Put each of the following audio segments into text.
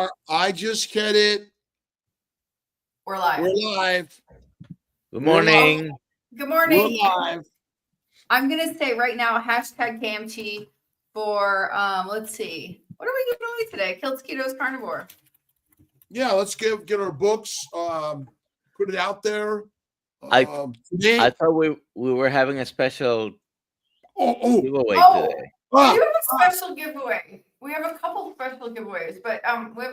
are. I just get it. We're live. We're live. Good morning. Good morning. We're live. I'm gonna say right now, hashtag KMT for let's see. What are we giving away today? Killed Ketos Carnivore. Yeah, let's get our books, put it out there. I thought we were having a special giveaway today. We do have a special giveaway. We have a couple special giveaways, but we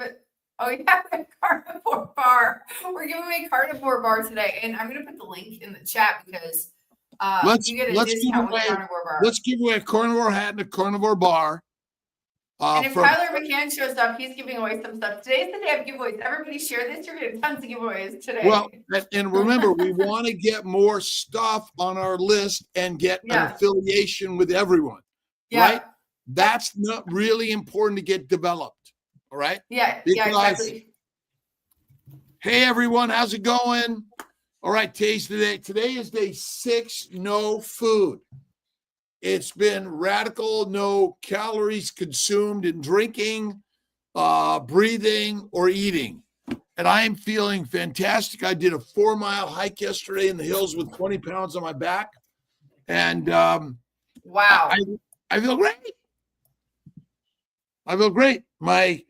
have a carnivore bar. We're giving away a carnivore bar today, and I'm gonna put the link in the chat because you get a discount with carnivore bar. Let's give away a carnivore hat and a carnivore bar. And if Tyler McCann shows up, he's giving away some stuff. Today's the day of giveaways. Everybody share this. You're getting tons of giveaways today. Well, and remember, we want to get more stuff on our list and get an affiliation with everyone, right? That's not really important to get developed, all right? Yeah, exactly. Hey, everyone, how's it going? All right, today's the day. Today is day 6, no food. It's been radical, no calories consumed in drinking, breathing, or eating. And I am feeling fantastic. I did a 4-mile hike yesterday in the hills with 20 pounds on my back. And wow. I feel great. I feel great. I've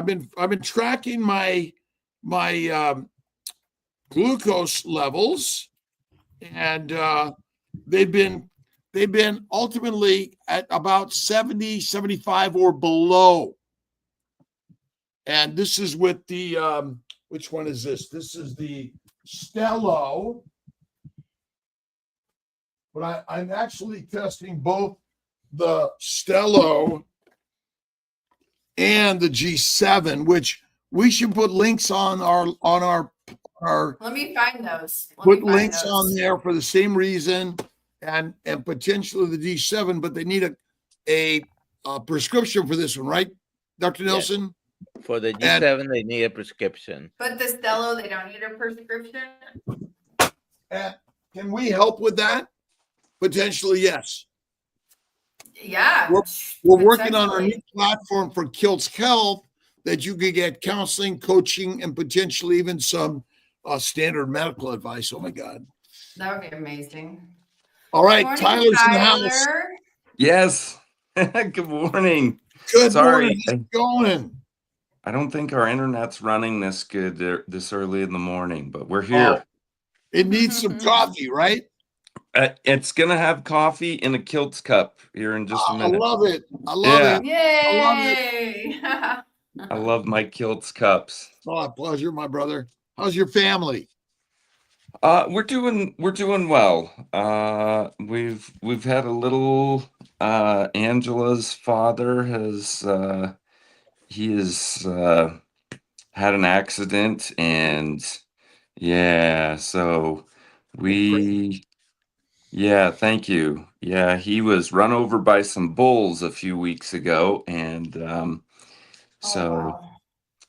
been tracking my glucose levels, and they've been ultimately at about 70, 75 or below. And this is with the, which one is this? This is the Stello. But I'm actually testing both the Stello and the G7, which we should put links on our Let me find those. Put links on there for the same reason. And potentially the D7, but they need a prescription for this one, right, Dr. Nelson? Yes. For the D7, they need a prescription. But the Stello, they don't need a prescription? Can we help with that? Potentially, yes. Yeah. We're working on our new platform for Kilt's Health that you could get counseling, coaching, and potentially even some standard medical advice. Oh, my God. That would be amazing. All right, morning, Tyler's in the house. Yes. Good morning. Good morning. How's it going? I don't think our internet's running this good this early in the morning, but we're here. It needs some coffee, right? It's going to have coffee in a Kilt's cup here in just a minute. I love it. I love it. Yay! I love it. I love my Kilt's cups. Oh, a pleasure, my brother. How's your family? We're doing well. We've had a little. Angela's father has had an accident, and so thank you. Yeah, he was run over by some bulls a few weeks ago, and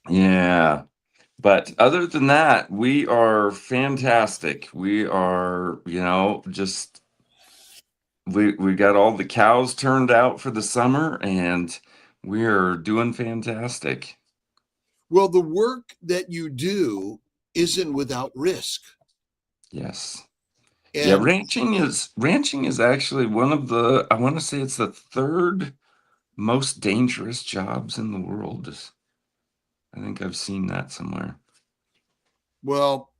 yeah. But other than that, we are fantastic. We are, we got all the cows turned out for the summer, and we're doing fantastic. Well, the work that you do isn't without risk. Yes. And ranching is actually one of the, I want to say it's the 3rd most dangerous jobs in the world. I think I've seen that somewhere. Well,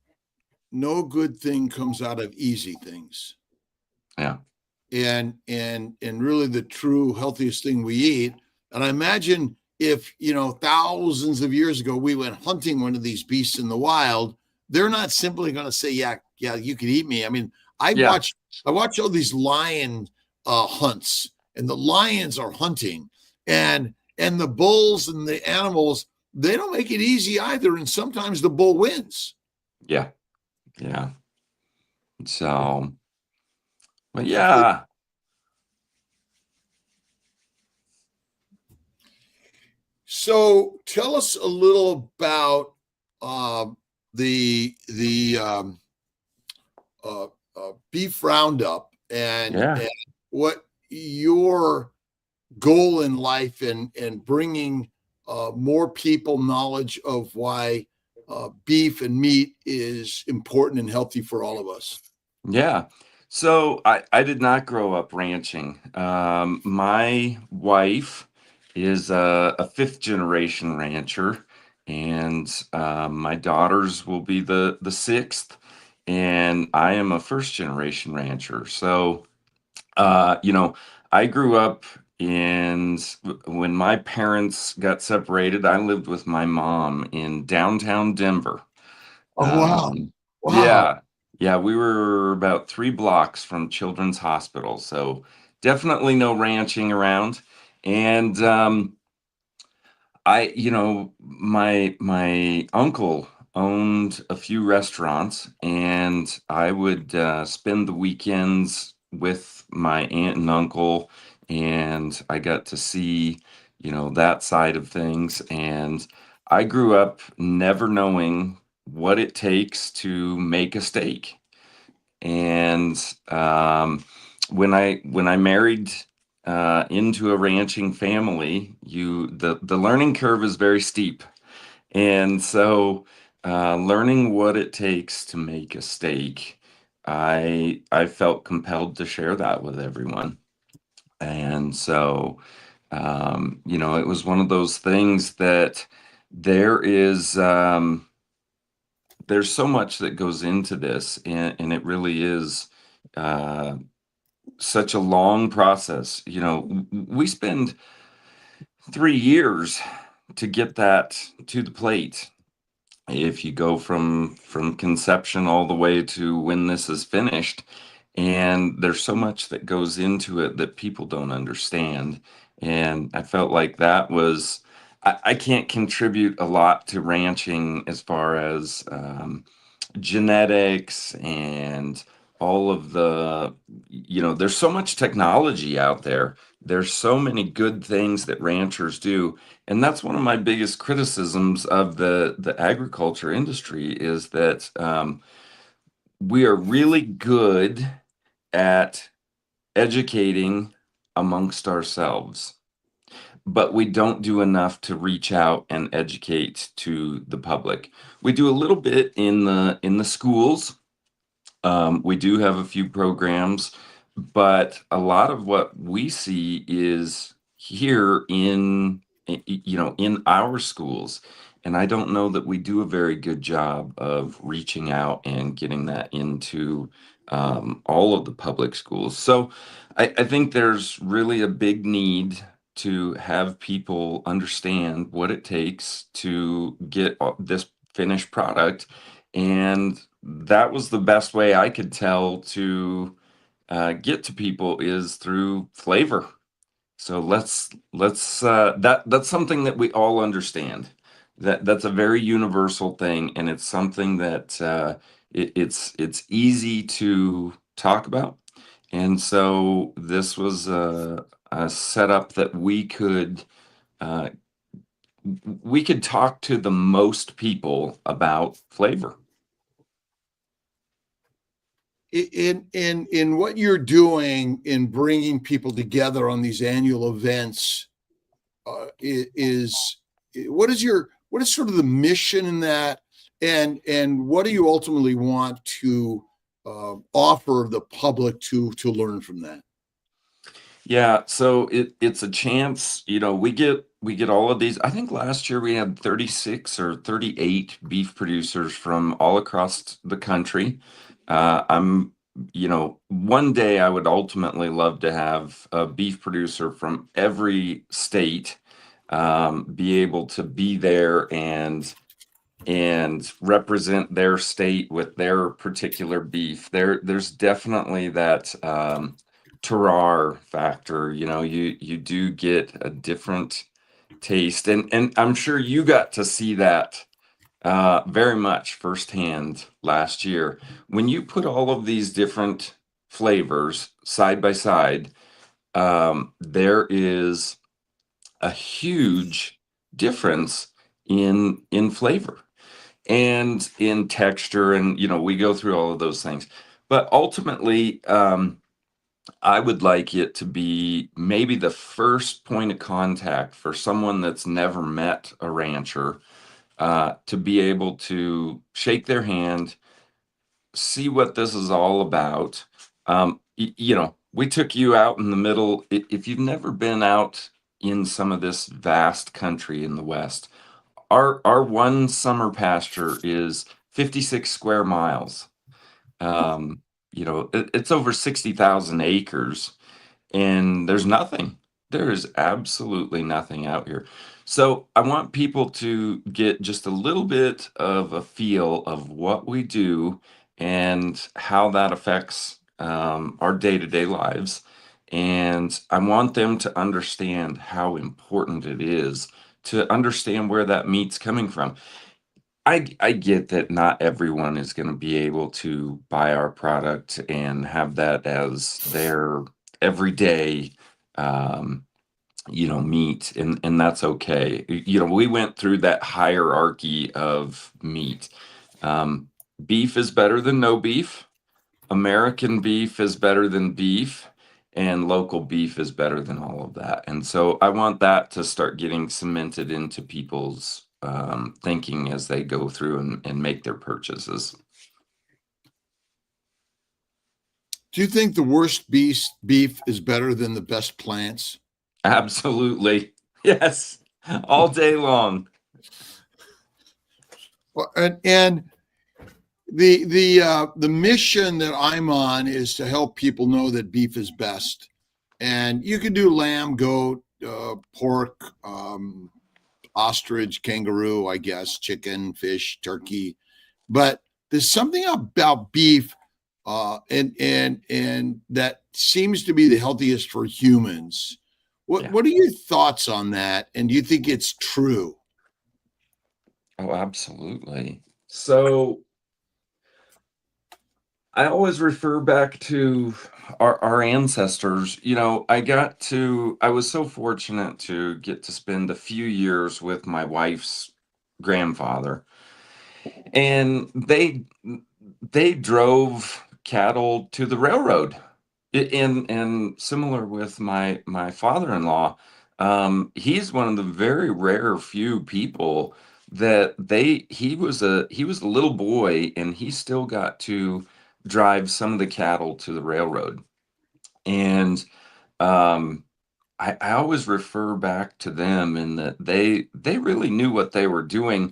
no good thing comes out of easy things. Yeah. And really the true healthiest thing we eat. And I imagine if, thousands of years ago, we went hunting one of these beasts in the wild, they're not simply going to say, yeah, you can eat me. I mean, I watch all these lion hunts, and the lions are hunting, and the bulls and the animals, they don't make it easy either. And sometimes the bull wins. Yeah. Yeah. So, but yeah. So tell us a little about the beef roundup and what your goal in life and bringing more people knowledge of why beef and meat is important and healthy for all of us. Yeah. So I did not grow up ranching. My wife is a fifth generation rancher, and my daughters will be the sixth, and I am a first generation rancher. So, you know, I grew up in when my parents got separated, I lived with my mom in downtown Denver. Oh, wow. Um, Wow. yeah, yeah, we were about 3 blocks from Children's Hospital, so definitely no ranching around. And my uncle owned a few restaurants, and I would spend the weekends with my aunt and uncle, and I got to see, that side of things. And I grew up never knowing what it takes to make a steak. And when I married into a ranching family, the learning curve is very steep, and so learning what it takes to make a steak, I felt compelled to share that with everyone. And so it was one of those things that there is. There's so much that goes into this, and it really is uh, such a long process. We spend 3 years to get that to the plate. If you go from conception all the way to when this is finished, and there's so much that goes into it that people don't understand. And I felt like that was I can't contribute a lot to ranching as far as genetics and all of there's so much technology out there. There's so many good things that ranchers do. And that's one of my biggest criticisms of the agriculture industry is that we are really good at educating amongst ourselves, but we don't do enough to reach out and educate to the public. We do a little bit in the schools. We do have a few programs, but a lot of what we see is here in our schools. And I don't know that we do a very good job of reaching out and getting that into all of the public schools. So I think there's really a big need to have people understand what it takes to get this finished product. And that was the best way I could tell to get to people is through flavor. So that's something that we all understand. That's a very universal thing, and it's something that it's easy to talk about. And so this was a setup that uh, we could talk to the most people about flavor. In what you're doing in bringing people together on these annual events, is what is sort of the mission in that, and what do you ultimately want to offer the public to learn from that? Yeah, so it's a chance, we get all of these. I think last year we had 36 or 38 beef producers from all across the country. One day I would ultimately love to have a beef producer from every state be able to be there and represent their state with their particular beef. There's definitely that terroir factor. You do get a different taste, and I'm sure you got to see that very much firsthand last year when you put all of these different flavors side by side. There is a huge difference in flavor and in texture, and we go through all of those things, but ultimately I would like it to be maybe the first point of contact for someone that's never met a rancher, to be able to shake their hand, see what this is all about. We took you out in the middle. If you've never been out in some of this vast country in the West, our one summer pasture is 56 square miles. It's over 60,000 acres, and there's nothing. There is absolutely nothing out here. So I want people to get just a little bit of a feel of what we do and how that affects our day-to-day lives. And I want them to understand how important it is to understand where that meat's coming from. I get that not everyone is going to be able to buy our product and have that as their everyday, um, meat, and that's okay. We went through that hierarchy of meat. Um, Beef is better than no beef. American beef is better than beef, and local beef is better than all of that. And so I want that to start getting cemented into people's thinking as they go through and make their purchases. Do you think the worst beef is better than the best plants? Absolutely. Yes. All day long. Well, and the mission that I'm on is to help people know that beef is best. And you can do lamb, goat, pork, ostrich, kangaroo, I guess, chicken, fish, turkey. But there's something about beef, and that seems to be the healthiest for humans. What are your thoughts on that? And do you think it's true? Oh, absolutely. So I always refer back to our ancestors. I was so fortunate to get to spend a few years with my wife's grandfather, and they drove cattle to the railroad. And similar with my father-in-law, he's one of the very rare few people that he was a little boy, and he still got to drive some of the cattle to the railroad. And um, I always refer back to them in that they really knew what they were doing.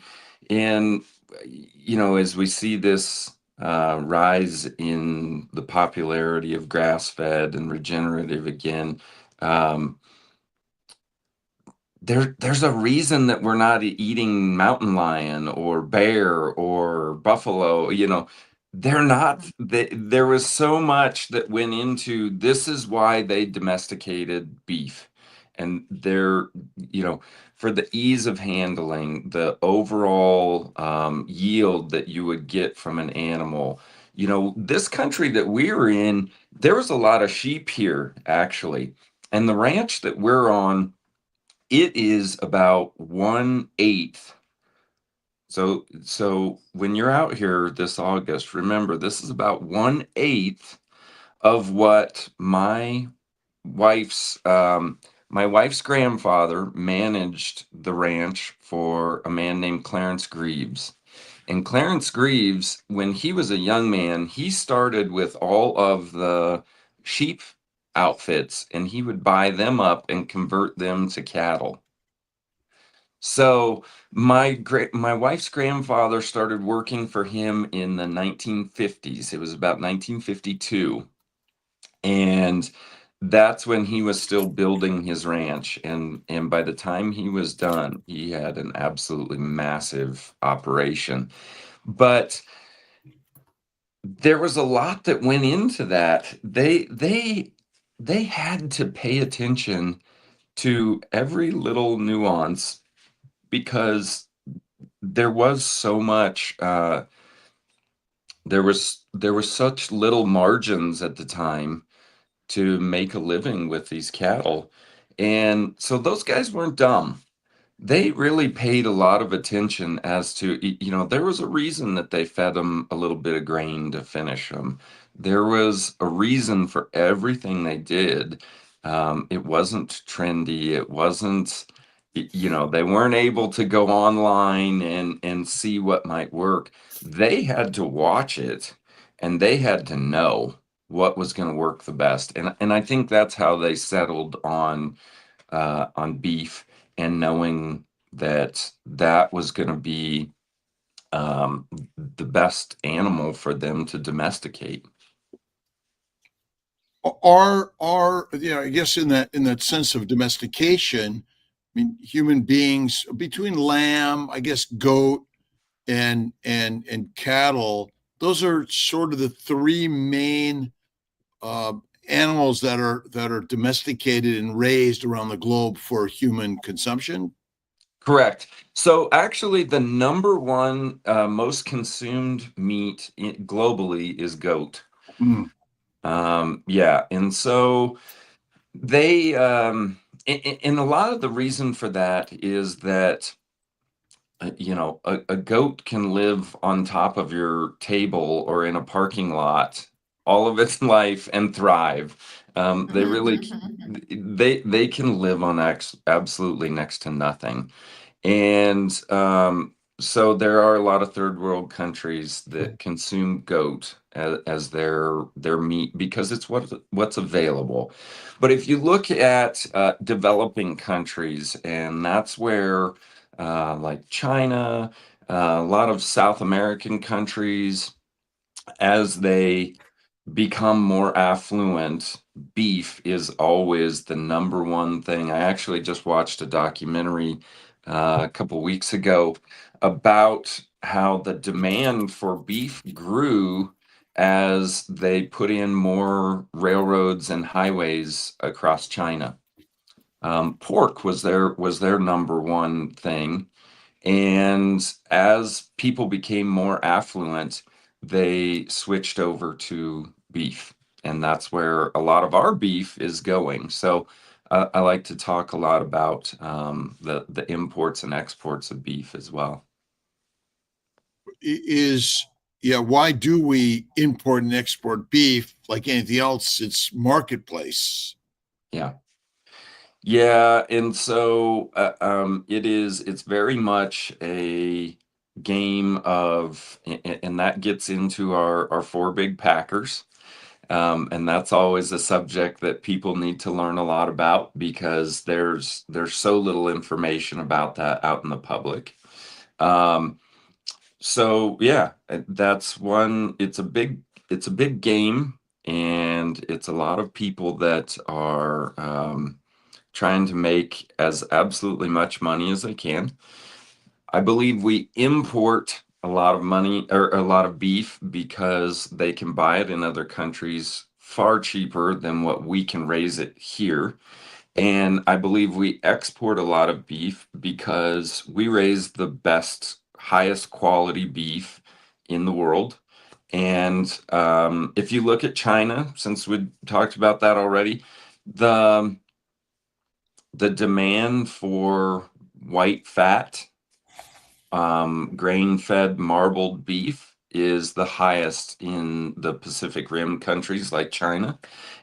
And as we see this rise in the popularity of grass-fed and regenerative again, um, there's a reason that we're not eating mountain lion or bear or buffalo. They're not. There was so much that went into this. Is why they domesticated beef, and for the ease of handling, the overall yield that you would get from an animal. This country that we're in, there was a lot of sheep here actually, and the ranch that we're on, it is about 1/8. So when you're out here this August, remember this is about 1/8 of what wife's my wife's grandfather managed the ranch for a man named Clarence Greaves. And Clarence Greaves, when he was a young man, he started with all of the sheep outfits, and he would buy them up and convert them to cattle. So my wife's grandfather started working for him in the 1950s. It was about 1952. And that's when he was still building his ranch. And by the time he was done, he had an absolutely massive operation. But there was a lot that went into that. They had to pay attention to every little nuance, because there was so much there was such little margins at the time to make a living with these cattle. And so those guys weren't dumb. They really paid a lot of attention as to, there was a reason that they fed them a little bit of grain to finish them. There was a reason for everything they did. It wasn't trendy. It wasn't, they weren't able to go online and see what might work. They had to watch it and they had to know what was going to work the best. And I think that's how they settled on beef, and knowing that that was going to be the best animal for them to domesticate. I guess in that sense of domestication, I mean, human beings between lamb, I guess goat and cattle, those are sort of the three main uh, animals that are domesticated and raised around the globe for human consumption. Correct. So actually, the number one most consumed meat globally is goat. Mm. Yeah, and so they and a lot of the reason for that is that a goat can live on top of your table or in a parking lot all of its life and thrive. They really they can live on absolutely next to nothing. And so there are a lot of third world countries that consume goat as their meat because it's what's available. But if you look at developing countries, and that's where like China, a lot of South American countries, as they become more affluent, beef is always the number one thing. I actually just watched a documentary a couple weeks ago about how the demand for beef grew as they put in more railroads and highways across China. Pork was their number one thing, and as people became more affluent, they switched over to beef. And that's where a lot of our beef is going. So I like to talk a lot about the imports and exports of beef as well. Is Yeah, why do we import and export beef like anything else? It's marketplace. Yeah. Yeah. And so it's very much a game of, and that gets into our four big packers. And that's always a subject that people need to learn a lot about because there's so little information about that out in the public. Um, so yeah, that's one. It's a big game, and it's a lot of people that are trying to make as absolutely much money as they can. I believe we import a lot of money or a lot of beef because they can buy it in other countries far cheaper than what we can raise it here. And I believe we export a lot of beef because we raise the best, highest quality beef in the world. And if you look at China, since we talked about that already, the the demand for white fat, grain-fed marbled beef is the highest in the Pacific Rim countries like China.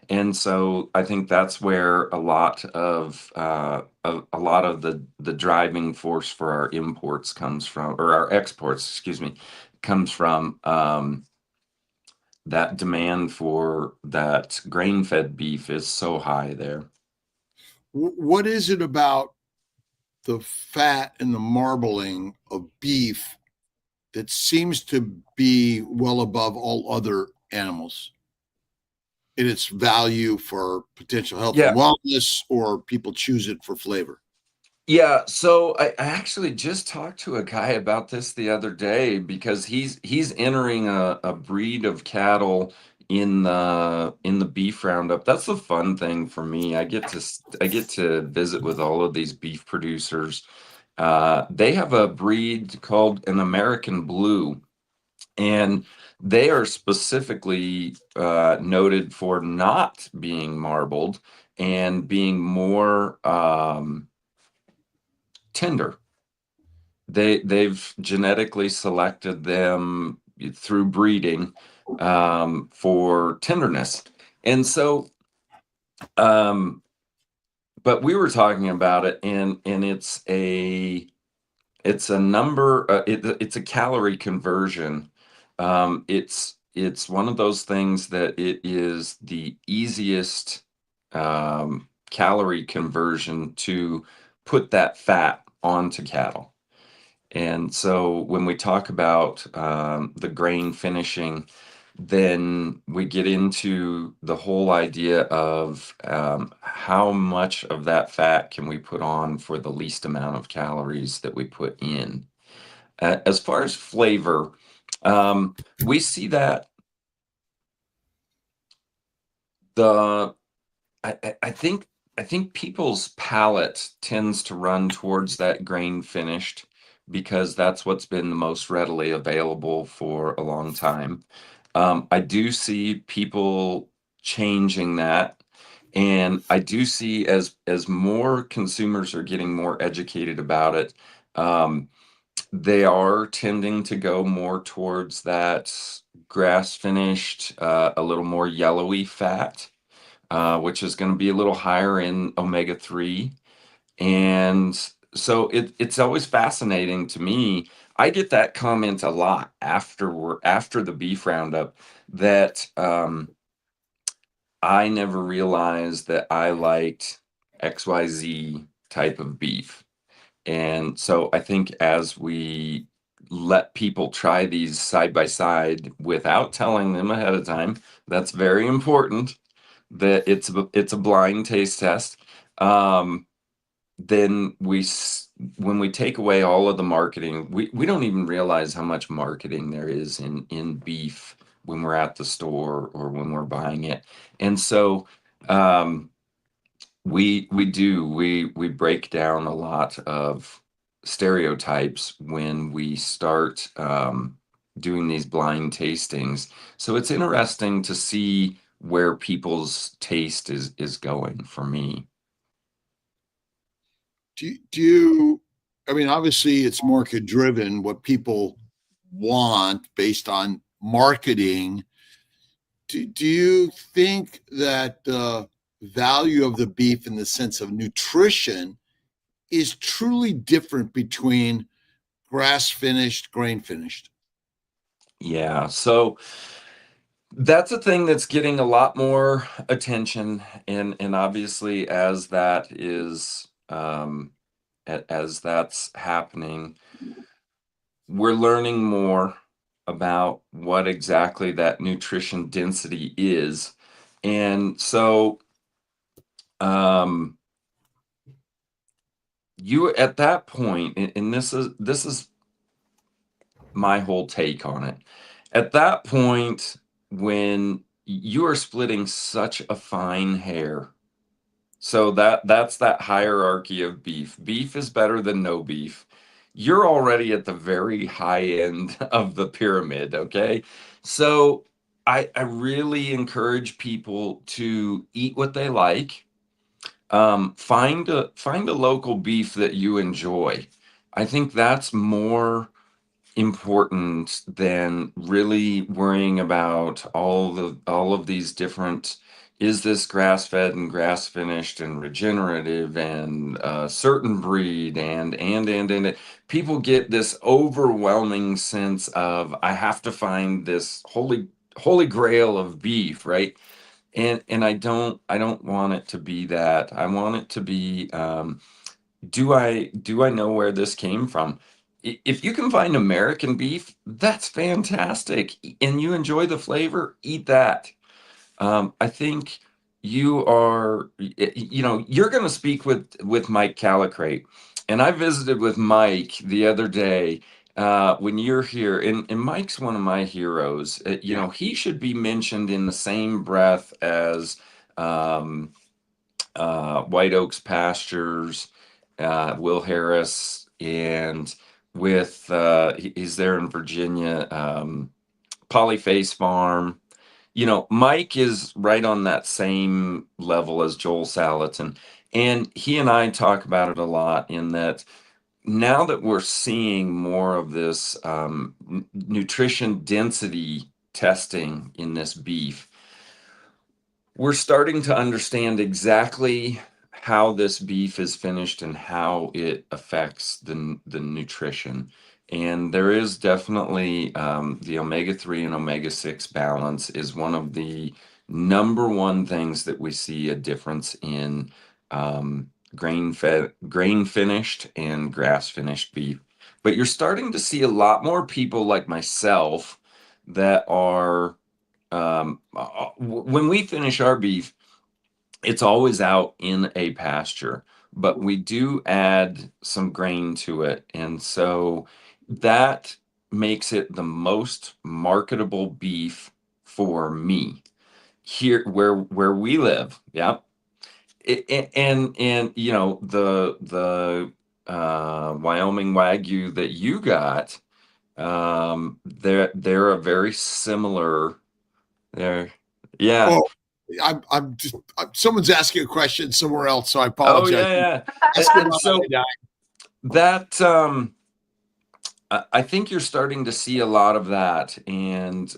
And so I think that's where a lot of the driving force for our imports comes from, or our exports, excuse me, comes from that demand for that grain-fed beef is so high there. What is it about the fat and the marbling of beef that seems to be well above all other animals in its value for potential health and Yeah. wellness, or people choose it for flavor? Yeah, so I actually just talked to a guy about this the other day because he's entering a breed of cattle in the beef roundup. That's the fun thing for me. I get to visit with all of these beef producers. They have a breed called an American Blue, and they are specifically noted for not being marbled and being more tender. They've genetically selected them through breeding for tenderness. And so, but we were talking about it, and it's a number, it's a calorie conversion. It's one of those things that it is the easiest calorie conversion to put that fat onto cattle. And so when we talk about the grain finishing, then we get into the whole idea of how much of that fat can we put on for the least amount of calories that we put in. As far as flavor, we see that the I think people's palate tends to run towards that grain finished because that's what's been the most readily available for a long time. I do see people changing that, and I do see as more consumers are getting more educated about it, they are tending to go more towards that grass finished, a little more yellowy fat, which is going to be a little higher in omega-3. And so it's always fascinating to me. I get that comment a lot after the beef roundup that I never realized that I liked XYZ type of beef. And so I think as we let people try these side by side without telling them ahead of time, that's very important, that it's a blind taste test. Then when we take away all of the marketing, we don't even realize how much marketing there is in beef when we're at the store or when we're buying it. And so we break down a lot of stereotypes when we start doing these blind tastings. So it's interesting to see where people's taste is going for me. Do you, I mean, obviously it's market driven, what people want based on marketing. Do you think that the value of the beef in the sense of nutrition is truly different between grass finished, grain finished? Yeah, so that's a thing that's getting a lot more attention, and obviously as that is as that's happening, we're learning more about what exactly that nutrition density is. And so you at that point, and this is my whole take on it. At that point, when you are splitting such a fine hair, so that's that hierarchy of beef. Beef is better than no beef. You're already at the very high end of the pyramid, okay? So I really encourage people to eat what they like. Find a local beef that you enjoy. I think that's more important than really worrying about all of these different, is this grass fed and grass finished and regenerative and certain breed and people get this overwhelming sense of I have to find this holy grail of beef, right? And I don't want it to be that. I want it to be do I know where this came from? If you can find American beef, that's fantastic, and you enjoy the flavor, eat that. I think you're going to speak with Mike Calicrate, and I visited with Mike the other day when you're here, and Mike's one of my heroes. He should be mentioned in the same breath as White Oaks Pastures, Will Harris, and with he's there in Virginia, Polyface Farm. Mike is right on that same level as Joel Salatin, and he and I talk about it a lot in that now that we're seeing more of this nutrition density testing in this beef, we're starting to understand exactly how this beef is finished and how it affects the nutrition. And there is definitely the omega-3 and omega-6 balance is one of the number one things that we see a difference in grain finished and grass finished beef. But you're starting to see a lot more people like myself that are when we finish our beef, it's always out in a pasture, but we do add some grain to it. And so that makes it the most marketable beef for me here where we live. Yeah. And you know, the Wyoming Wagyu that you got, they're a very similar there. Yeah. Oh, I'm just someone's asking a question somewhere else, so I Oh apologize. yeah, Ask yeah. them And how so they die. that I think you're starting to see a lot of that, and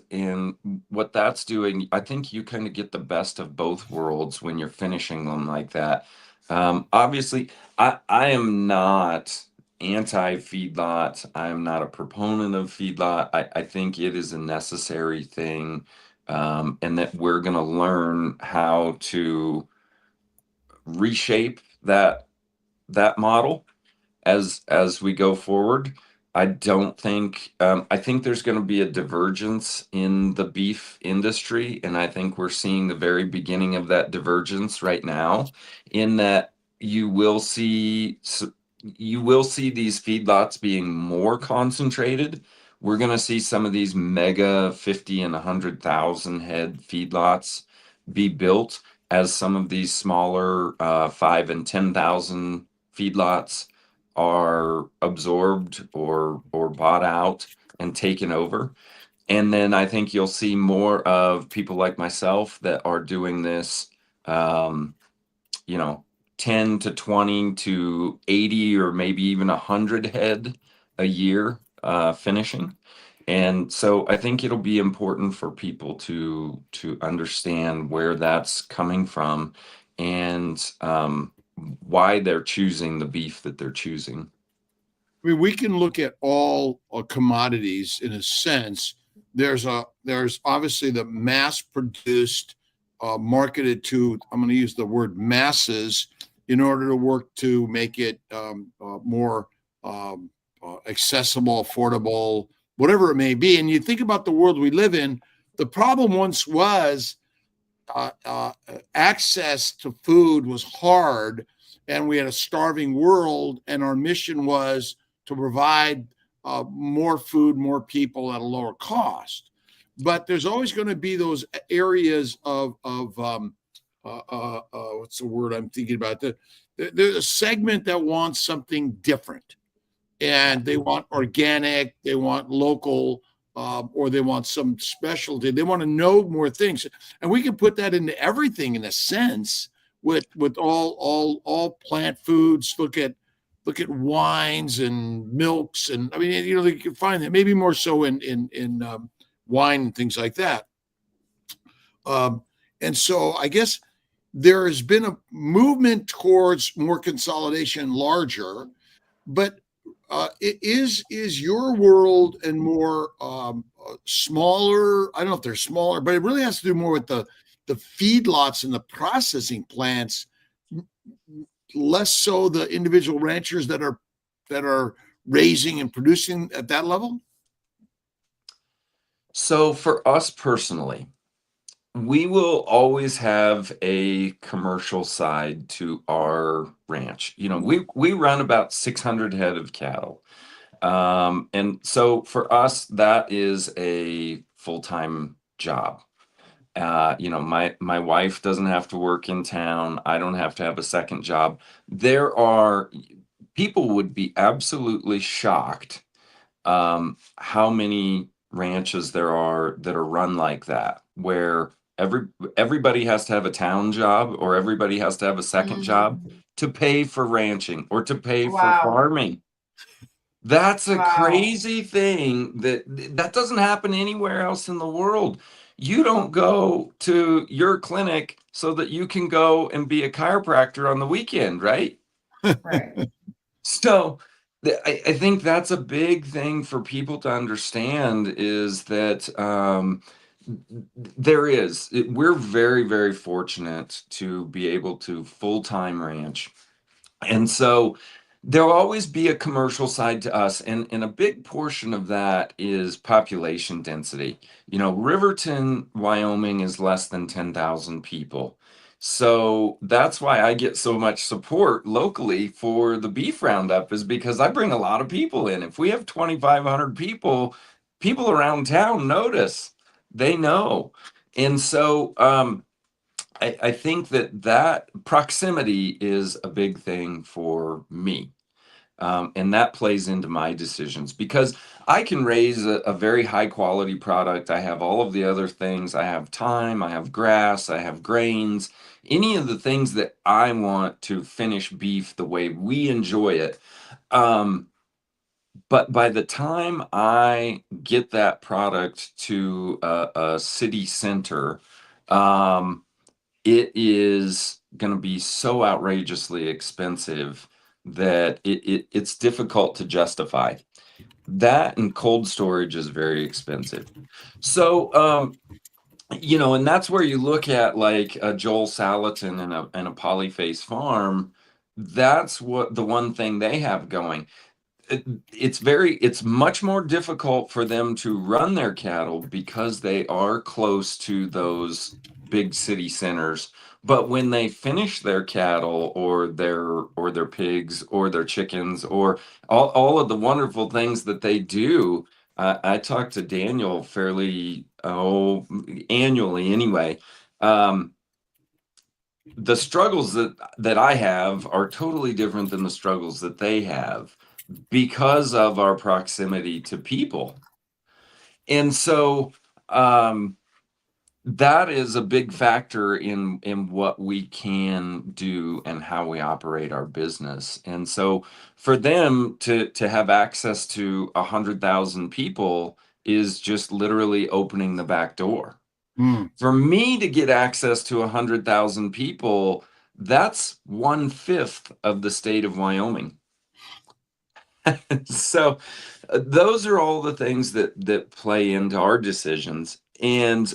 what that's doing, I think you kind of get the best of both worlds when you're finishing them like that. Obviously, I am not anti-feedlot. I am not a proponent of feedlot. I think it is a necessary thing, and that we're going to learn how to reshape that model as we go forward. I don't think I think there's going to be a divergence in the beef industry, and I think we're seeing the very beginning of that divergence right now. In that you will see these feedlots being more concentrated. We're going to see some of these mega 50 and 100,000 head feedlots be built as some of these smaller 5 and 10,000 feedlots are absorbed or bought out and taken over. And then I think you'll see more of people like myself that are doing this, you know, 10 to 20 to 80 or maybe even 100 head a year finishing. And so I think it'll be important for people to understand where that's coming from and why they're choosing the beef that they're choosing. I mean, we can look at all commodities in a sense. There's obviously the mass produced, marketed to. I'm going to use the word masses in order to work to make it more accessible, affordable, whatever it may be. And you think about the world we live in. The problem once was access to food was hard, and we had a starving world, and our mission was to provide more food, more people at a lower cost. But there's always going to be those areas of what's the word I'm thinking about? There's a segment that wants something different, and they want organic, they want local, or they want some specialty. They want to know more things, and we can put that into everything in a sense with all plant foods. Look at wines and milks, and I mean, you know, you can find that maybe more so in wine and things like that. And so I guess there has been a movement towards more consolidation, larger, but is your world and more smaller? I don't know if they're smaller, but it really has to do more with the feedlots and the processing plants, less so the individual ranchers that are raising and producing at that level. So for us personally, we will always have a commercial side to our ranch. You know, we run about 600 head of cattle. And so for us, that is a full-time job. You know, my wife doesn't have to work in town. I don't have to have a second job. People would be absolutely shocked how many ranches there are that are run like that, where everybody has to have a town job or everybody has to have a second job to pay for ranching or to pay for farming. That's a Wow. crazy thing that doesn't happen anywhere else in the world. You don't go to your clinic so that you can go and be a chiropractor on the weekend, right? Right. So I think that's a big thing for people to understand is that we're very, very fortunate to be able to full-time ranch. And so there'll always be a commercial side to us, and a big portion of that is population density. Riverton, Wyoming is less than 10,000 people. So that's why I get so much support locally for the beef roundup, is because I bring a lot of people in. If we have 2,500 people, people around town notice, they know. And so I think that proximity is a big thing for me. And that plays into my decisions because I can raise a very high quality product. I have all of the other things. I have thyme, I have grass, I have grains, any of the things that I want to finish beef the way we enjoy it. But by the time I get that product to a city center, it is going to be so outrageously expensive that it's difficult to justify. That and cold storage is very expensive. So, and that's where you look at like Joel Salatin and a Polyface farm. That's what the one thing they have going. It's much more difficult for them to run their cattle because they are close to those big city centers. But when they finish their cattle or their pigs or their chickens or all of the wonderful things that they do, I talk to Daniel fairly annually anyway. The struggles that I have are totally different than the struggles that they have because of our proximity to people. And so that is a big factor in what we can do and how we operate our business. And so for them to have access to 100,000 people is just literally opening the back door. For me to get access to 100,000 people, that's 1/5 of the state of Wyoming. So those are all the things that play into our decisions. And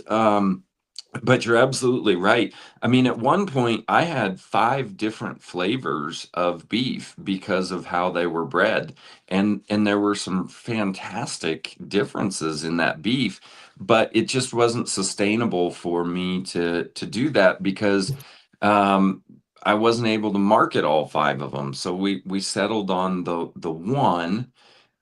but you're absolutely right. I mean, at one point I had 5 different flavors of beef because of how they were bred. And there were some fantastic differences in that beef, but it just wasn't sustainable for me to do that because I wasn't able to market all 5 of them. So we settled on the one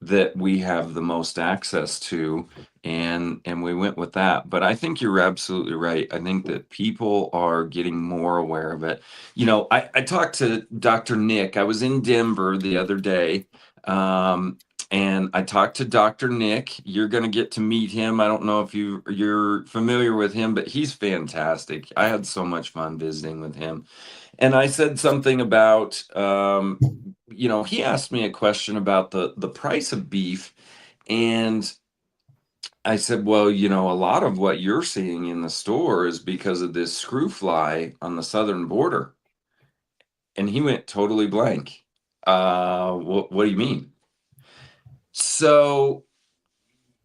that we have the most access to, and we went with that. But I think you're absolutely right. I think that people are getting more aware of it. I talked to Dr. Nick. I was in Denver the other day, and I talked to Dr. Nick. You're going to get to meet him. I don't know if you're familiar with him, but he's fantastic. I had so much fun visiting with him. And I said something about, he asked me a question about the price of beef. And I said, well, a lot of what you're seeing in the store is because of this screw fly on the southern border. And he went totally blank. What do you mean? So,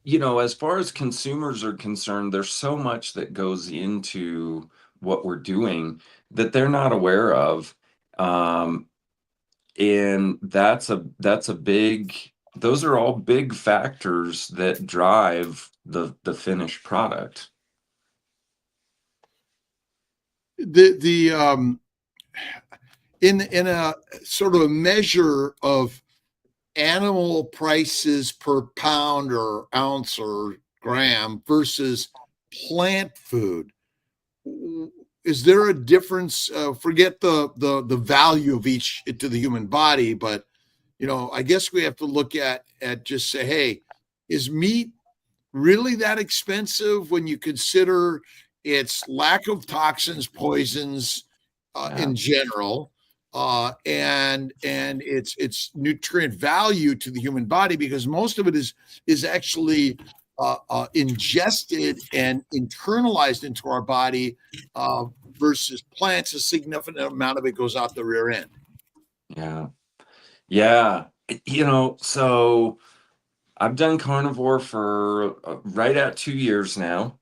as far as consumers are concerned, there's so much that goes into what we're doing that they're not aware of. And those are all big factors that drive the finished product. In a sort of a measure of animal prices per pound or ounce or gram versus plant food, is there a difference? Forget the value of each to the human body, but I guess we have to look at just say, hey, is meat really that expensive when you consider its lack of toxins, poisons in general, and its nutrient value to the human body, because most of it is actually ingested and internalized into our body, versus plants. A significant amount of it goes out the rear end. Yeah. So I've done carnivore for right at 2 years now.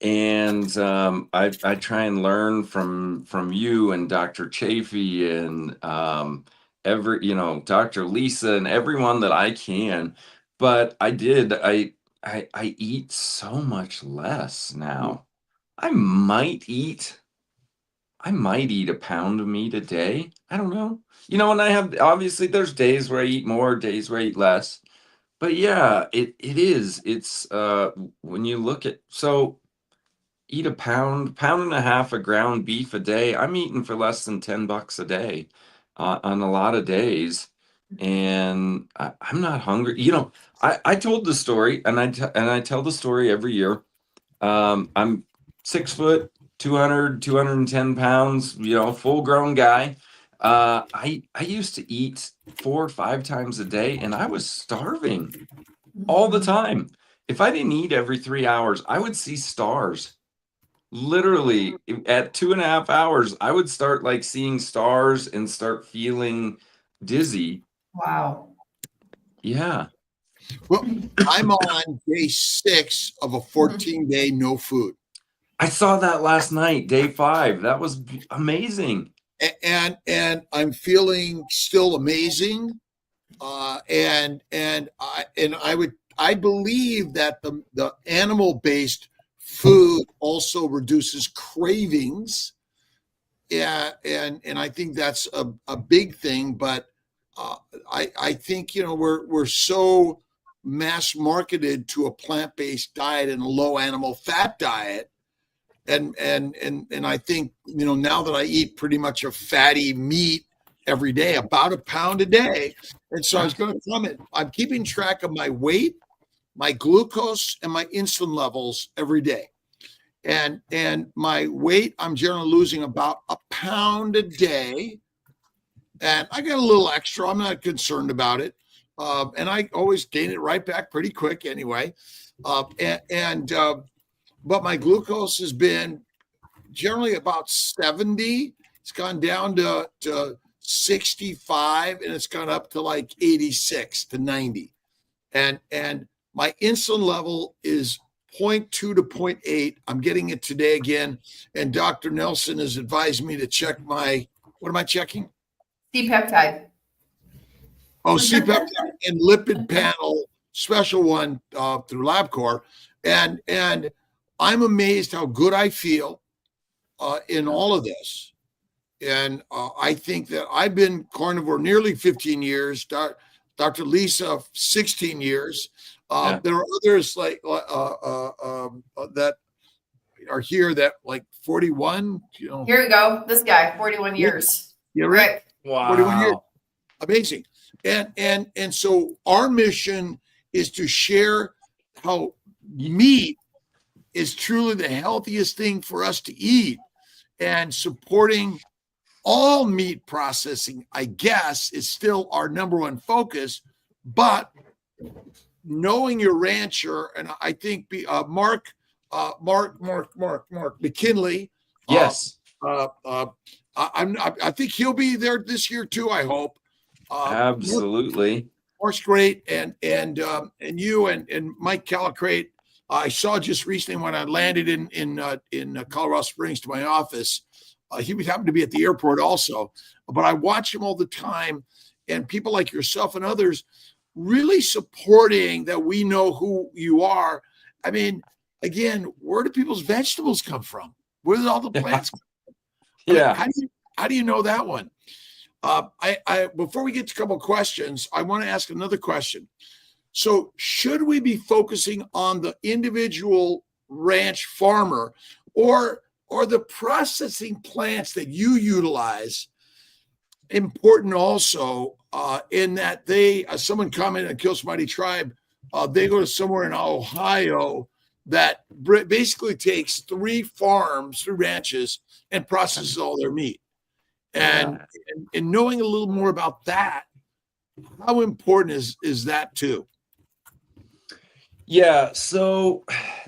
And I try and learn from you and Dr. Chafee and Dr. Lisa and everyone that I can. But I eat so much less now. I might eat a pound of meat a day. I don't know. And I have, obviously there's days where I eat more, days where I eat less. But yeah, it's when you look at, so eat a pound and a half of ground beef a day. I'm eating for less than $10 a day on a lot of days, and I'm not hungry. I told the story, and I tell the story every year. I'm 6 foot, 210 pounds, full grown guy. I used to eat 4 or 5 times a day, and I was starving all the time. If I didn't eat every 3 hours, I would see stars. Literally at 2.5 hours, I would start like seeing stars and start feeling dizzy. Wow. Yeah. Well, I'm on day 6 of a 14-day no food. I saw that last night, day 5. That was amazing. And I'm feeling still amazing. I believe that the animal-based food also reduces cravings. Yeah, and I think that's a big thing. But I think we're so mass marketed to a plant-based diet and a low animal fat diet, and I think now that I eat pretty much a fatty meat every day, about a pound a day, and so I was going to comment. I'm keeping track of my weight, my glucose, and my insulin levels every day. And my weight, I'm generally losing about a pound a day. And I got a little extra. I'm not concerned about it. And I always gain it right back pretty quick anyway. But my glucose has been generally about 70. It's gone down to 65, and it's gone up to like 86 to 90. And my insulin level is 0.2 to 0.8. I'm getting it today again. And Dr. Nelson has advised me to check what am I checking? C-peptide. Oh, C-peptide and lipid panel, special one through LabCorp. And I'm amazed how good I feel in all of this. And I think that I've been carnivore nearly 15 years. Dr. Lisa, 16 years. There are others like that are here that like 41. Here we go. This guy, 41 years. Yeah, right. Wow. 41 years. Amazing. And so our mission is to share how meat is truly the healthiest thing for us to eat, and supporting all meat processing, I guess, is still our number one focus. But knowing your rancher, and I think Mark McKinley. Yes. I think he'll be there this year too. I hope. Absolutely. Mark's great, and you and Mike Calicrate. I saw just recently when I landed in Colorado Springs to my office. He would happen to be at the airport also, but I watch him all the time, and people like yourself and others really supporting that we know who you are. I mean, again, where do people's vegetables come from? Where did all the plants come from? Yeah. How do you know that one? I before we get to a couple of questions, I want to ask another question. So should we be focusing on the individual ranch farmer or the processing plants that you utilize? Important also in that they, someone commented on Kill Somebody Tribe, they go to somewhere in Ohio that basically takes 3 farms, 3 ranches, and processes all their meat. And, and knowing a little more about that, how important is that too? Yeah, so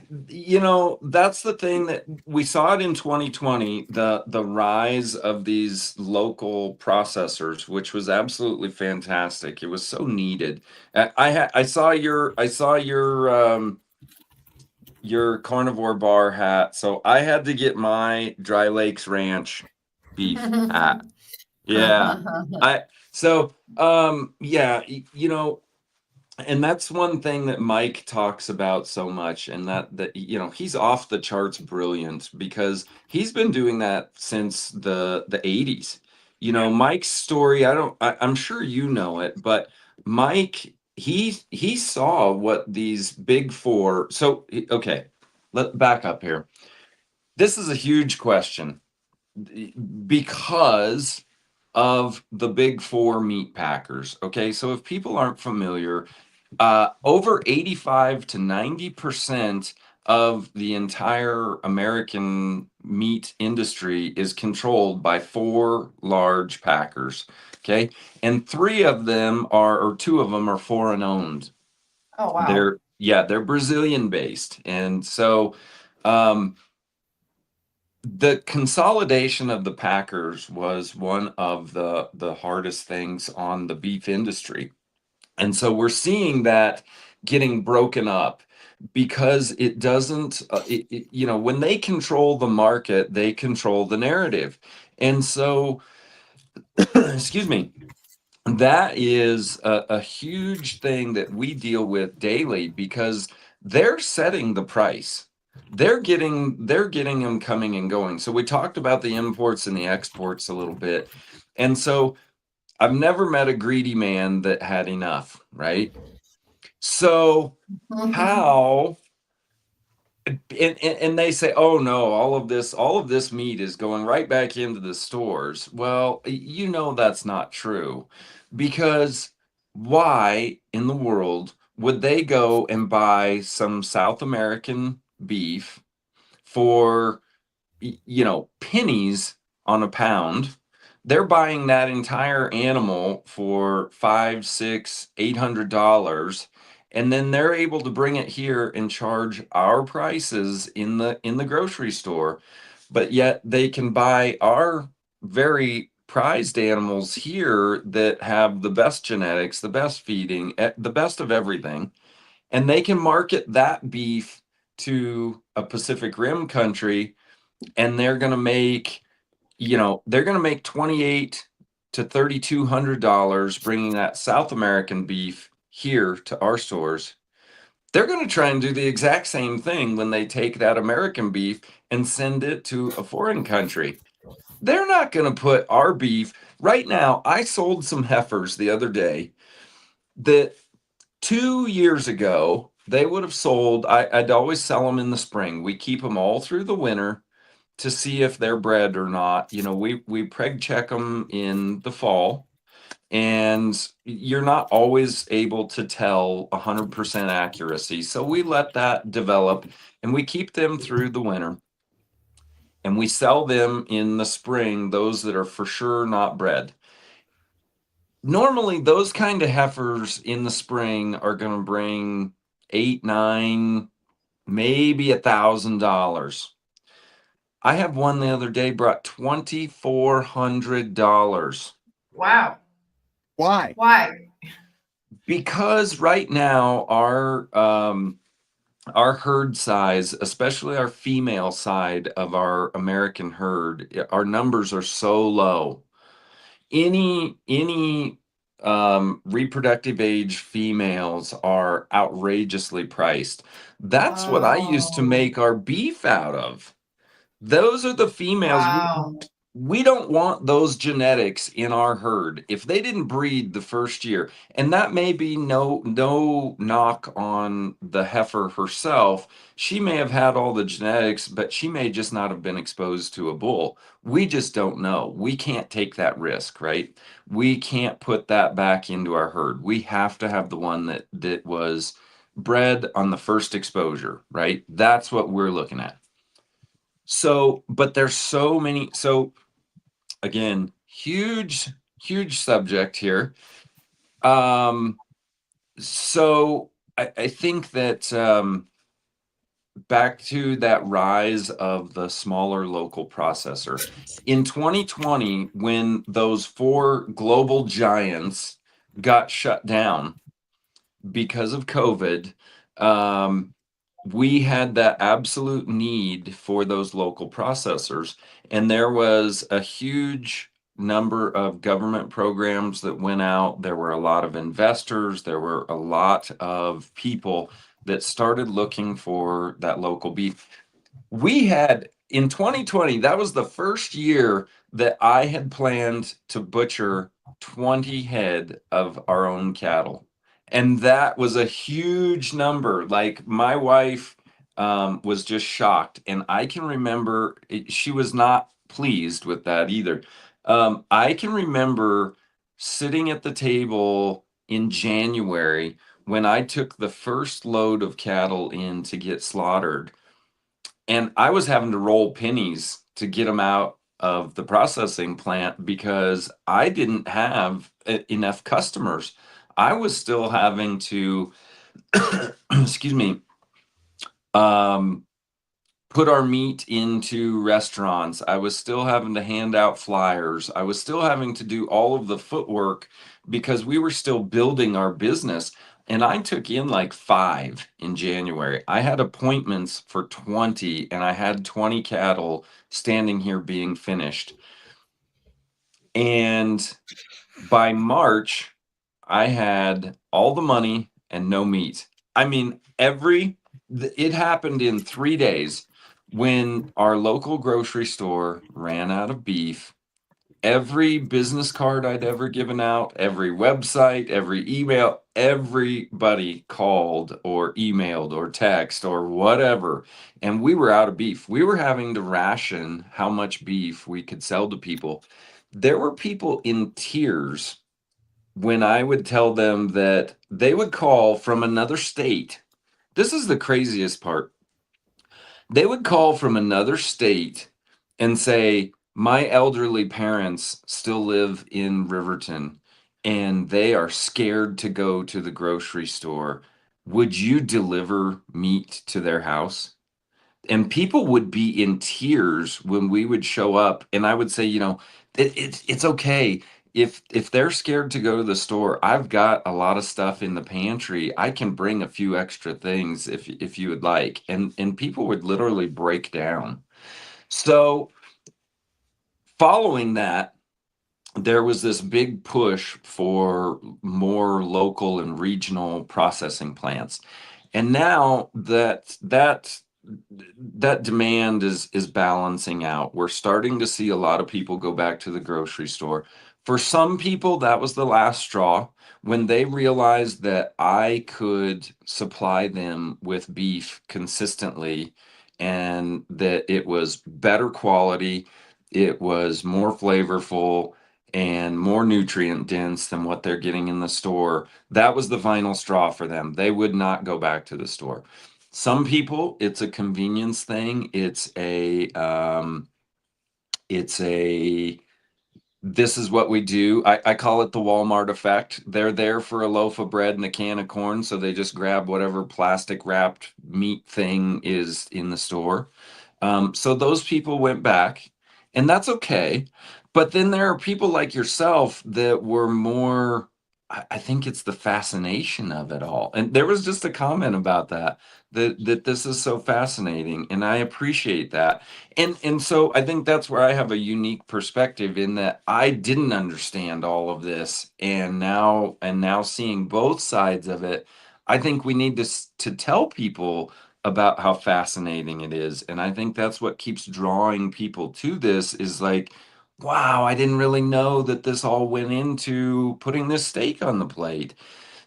that's the thing that we saw it in 2020, the rise of these local processors, which was absolutely fantastic. It was so needed. I saw your carnivore bar hat, so I had to get my Dry Lakes Ranch beef hat. Yeah. I so yeah, and that's one thing that Mike talks about so much, and that he's off the charts brilliant because he's been doing that since the 80s. Mike's story, I'm sure you know it, but Mike, he saw what these big four. So okay, let back up here. This is a huge question because of the big four meat packers. Okay, so if people aren't familiar, over 85 to 90% of the entire American meat industry is controlled by four large packers. Okay, and two of them are foreign owned. Oh wow. They're Brazilian based, and so the consolidation of the packers was one of the hardest things on the beef industry. And so we're seeing that getting broken up because it doesn't, when they control the market, they control the narrative. And so, excuse me, that is a huge thing that we deal with daily because they're setting the price. They're getting them coming and going. So we talked about the imports and the exports a little bit. And so I've never met a greedy man that had enough, right? So how and they say, oh no, all of this meat is going right back into the stores. Well, that's not true, because why in the world would they go and buy some South American beef for pennies on a pound? They're buying that entire animal for $5, $6, $800, and then they're able to bring it here and charge our prices in the grocery store. But yet they can buy our very prized animals here that have the best genetics, the best feeding, the best of everything, and they can market that beef to a Pacific Rim country, and they're going to make 28 to $3,200 bringing that South American beef here to our stores. They're going to try and do the exact same thing when they take that American beef and send it to a foreign country. They're not going to put our beef. Right now, I sold some heifers the other day that 2 years ago they would have sold. I'd always sell them in the spring. We keep them all through the winter to see if they're bred or not. We preg check them in the fall, and you're not always able to tell 100% accuracy. So we let that develop, and we keep them through the winter, and we sell them in the spring, those that are for sure not bred. Normally, those kind of heifers in the spring are going to bring 8, 9, maybe $1,000. I have one the other day brought $2,400. Wow. Why? Why? Because right now our herd size, especially our female side of our American herd, our numbers are so low. Any reproductive age females are outrageously priced. That's what I used to make our beef out of. Those are the females. Wow. We don't want those genetics in our herd if they didn't breed the first year. And that may be no knock on the heifer herself. She may have had all the genetics, but she may just not have been exposed to a bull. We just don't know. We can't take that risk, right? We can't put that back into our herd. We have to have the one that was bred on the first exposure, right? That's what we're looking at. So, but there's so many. So again, huge subject here. So I think that back to that rise of the smaller local processor in 2020, when those 4 global giants got shut down because of COVID, we had that absolute need for those local processors. And there was a huge number of government programs that went out. There were a lot of investors. There were a lot of people that started looking for that local beef. We had in 2020, that was the first year that I had planned to butcher 20 head of our own cattle. And that was a huge number. Like my wife was just shocked. And I can remember she was not pleased with that either. I can remember sitting at the table in January when I took the first load of cattle in to get slaughtered, and I was having to roll pennies to get them out of the processing plant because I didn't have enough customers. I was still having to, excuse me, um, put our meat into restaurants. I was still having to hand out flyers. I was still having to do all of the footwork because we were still building our business. And I took in like 5 in January. I had appointments for 20, and I had 20 cattle standing here being finished. And by March, I had all the money and no meat. I mean, it happened in 3 days. When our local grocery store ran out of beef, every business card I'd ever given out, every website, every email, everybody called or emailed or text or whatever, and we were out of beef. We were having to ration how much beef we could sell to people. There were people in tears when I would tell them that they would call from another state. This is the craziest part. They would call from another state and say, my elderly parents still live in Riverton and they are scared to go to the grocery store. Would you deliver meat to their house? And people would be in tears when we would show up, and I would say, it's okay. If they're scared to go to the store, I've got a lot of stuff in the pantry. I can bring a few extra things if you would like. And people would literally break down. So following that, there was this big push for more local and regional processing plants. And now that demand is balancing out. We're starting to see a lot of people go back to the grocery store. For some people, that was the last straw when they realized that I could supply them with beef consistently and that it was better quality, it was more flavorful and more nutrient dense than what they're getting in the store. That was the final straw for them. They would not go back to the store. Some people, it's a convenience thing. This is what we do. I call it the Walmart effect. They're there for a loaf of bread and a can of corn, so they just grab whatever plastic wrapped meat thing is in the store. So those people went back, and that's okay. But then there are people like yourself that were more, I think it's the fascination of it all. And there was just a comment about that this is so fascinating, and I appreciate that. And so I think that's where I have a unique perspective in that I didn't understand all of this, and now seeing both sides of it, I think we need to tell people about how fascinating it is. And I think that's what keeps drawing people to this is like, wow, I didn't really know that this all went into putting this steak on the plate.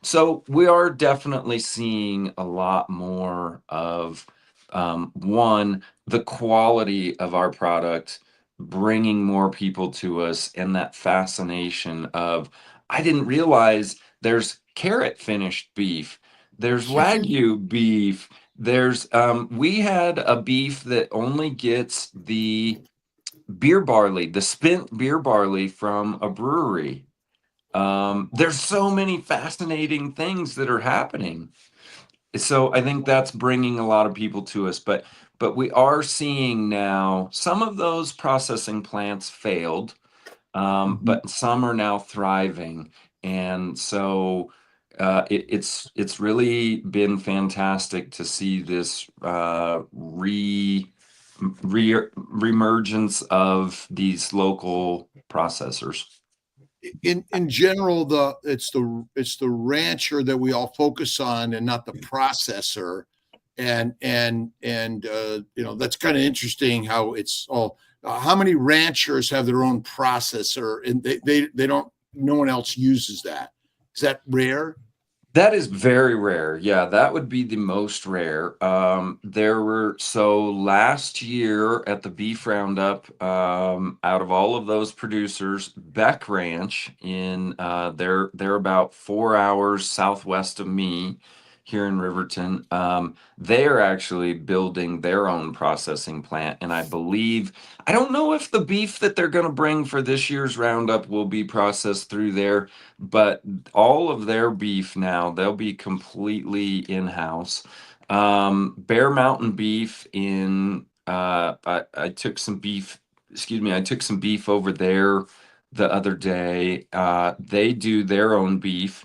So we are definitely seeing a lot more of one, the quality of our product, bringing more people to us, and that fascination of, I didn't realize there's carrot finished beef, there's Wagyu beef, we had a beef that only gets the beer barley, the spent beer barley from a brewery. There's so many fascinating things that are happening. So I think that's bringing a lot of people to us, but we are seeing now some of those processing plants failed, but some are now thriving, and so it's really been fantastic to see this reemergence of these local processors. In general, it's the rancher that we all focus on and not the processor. And that's kind of interesting how it's all how many ranchers have their own processor and they don't, no one else uses that. Is that rare? That is very rare. Yeah, that would be the most rare. So last year at the Beef Roundup, out of all of those producers, Beck Ranch they're about 4 hours southwest of me here in Riverton. They are actually building their own processing plant, and I don't know if the beef that they're going to bring for this year's Roundup will be processed through there, but all of their beef now, they'll be completely in-house. Bear Mountain Beef I took some beef, I took some beef over there the other day. They do their own beef.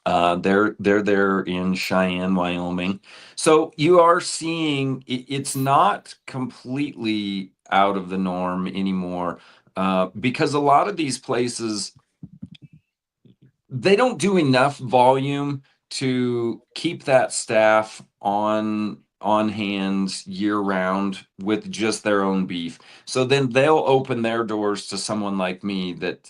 They're there in Cheyenne, Wyoming. So you are seeing it's not completely out of the norm anymore, because a lot of these places, they don't do enough volume to keep that staff on hand year round with just their own beef. So then they'll open their doors to someone like me that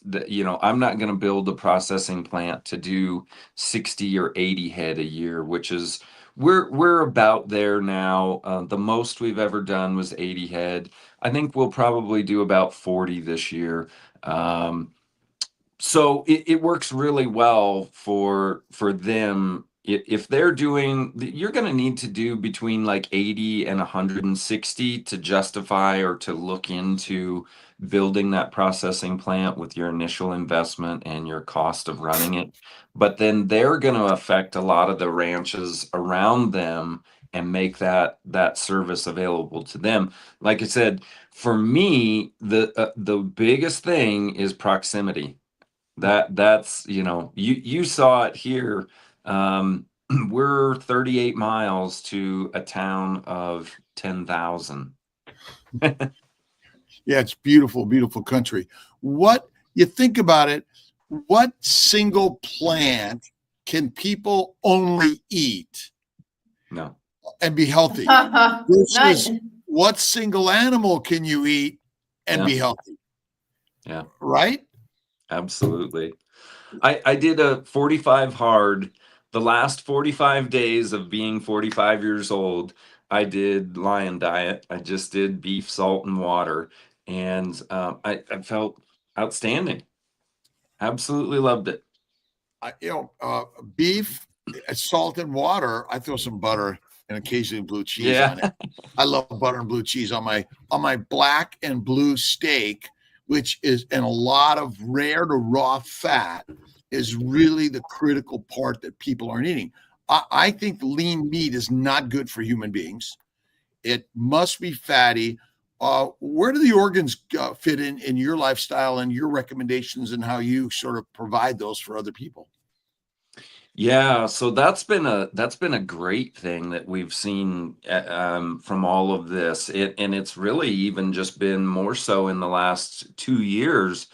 I'm not going to build a processing plant to do 60 or 80 head a year, which is we're about there now. The most we've ever done was 80 head. I think we'll probably do about 40 this year. So it works really well for them. If they're doing, you're going to need to do between like 80 and 160 to justify or to look into building that processing plant with your initial investment and your cost of running it. But then they're going to affect a lot of the ranches around them and make that service available to them. Like I said, for me, the biggest thing is proximity. That's you saw it here. We're 38 miles to a town of 10,000. Yeah, it's beautiful, beautiful country. What you think about it, what single plant can people only eat No. and be healthy? Versus what single animal can you eat and be healthy? Yeah. Right? Absolutely. I did a 45 hard. The last 45 days of being 45 years old, I did lion diet. I just did beef, salt, and water. And I felt outstanding. Absolutely loved it. Beef, salt and water. I throw some butter and occasionally blue cheese on it. I love butter and blue cheese on my black and blue steak, which is, and a lot of rare to raw fat is really the critical part that people aren't eating. I think lean meat is not good for human beings. It must be fatty. Where do the organs fit in your lifestyle and your recommendations and how you sort of provide those for other people? Yeah, so that's been a great thing that we've seen from all of this. And it's really even just been more so in the last 2 years.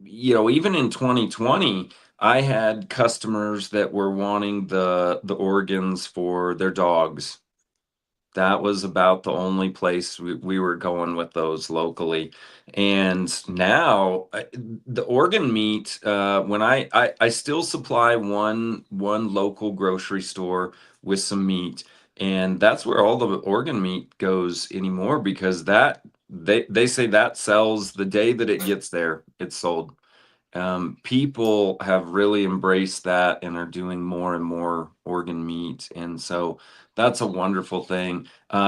Even in 2020, I had customers that were wanting the organs for their dogs. That was about the only place we were going with those locally. And now the organ meat, when I still supply one local grocery store with some meat, and that's where all the organ meat goes anymore, because that they say that sells the day that it gets there, it's sold. People have really embraced that and are doing more and more organ meat. And so that's a wonderful thing.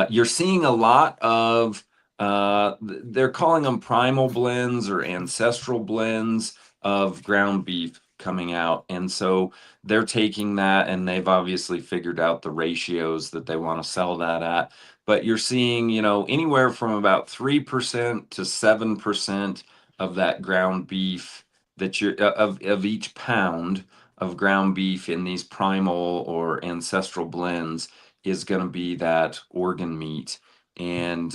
You're seeing a lot of They're calling them primal blends or ancestral blends of ground beef coming out. And so they're taking that, and they've obviously figured out the ratios that they want to sell that at. But you're seeing, anywhere from about 3% to 7% of that ground beef that you're of each pound of ground beef in these primal or ancestral blends is going to be that organ meat. And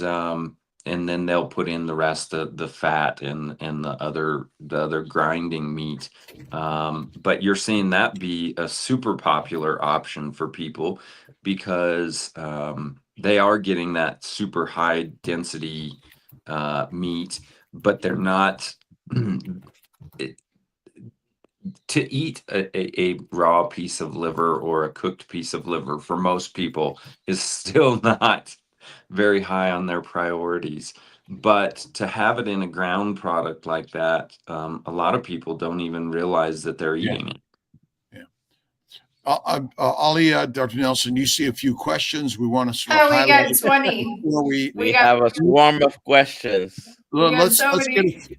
then they'll put in the rest of the fat and the other grinding meat. But you're seeing that be a super popular option for people because they are getting that super high density meat, but they're not to eat a raw piece of liver or a cooked piece of liver for most people is still not very high on their priorities. But to have it in a ground product like that, a lot of people don't even realize that they're eating it. Ollie, Dr. Nelson, you see a few questions we want to sort of we highlight got 20. before we have a swarm of questions. let's so get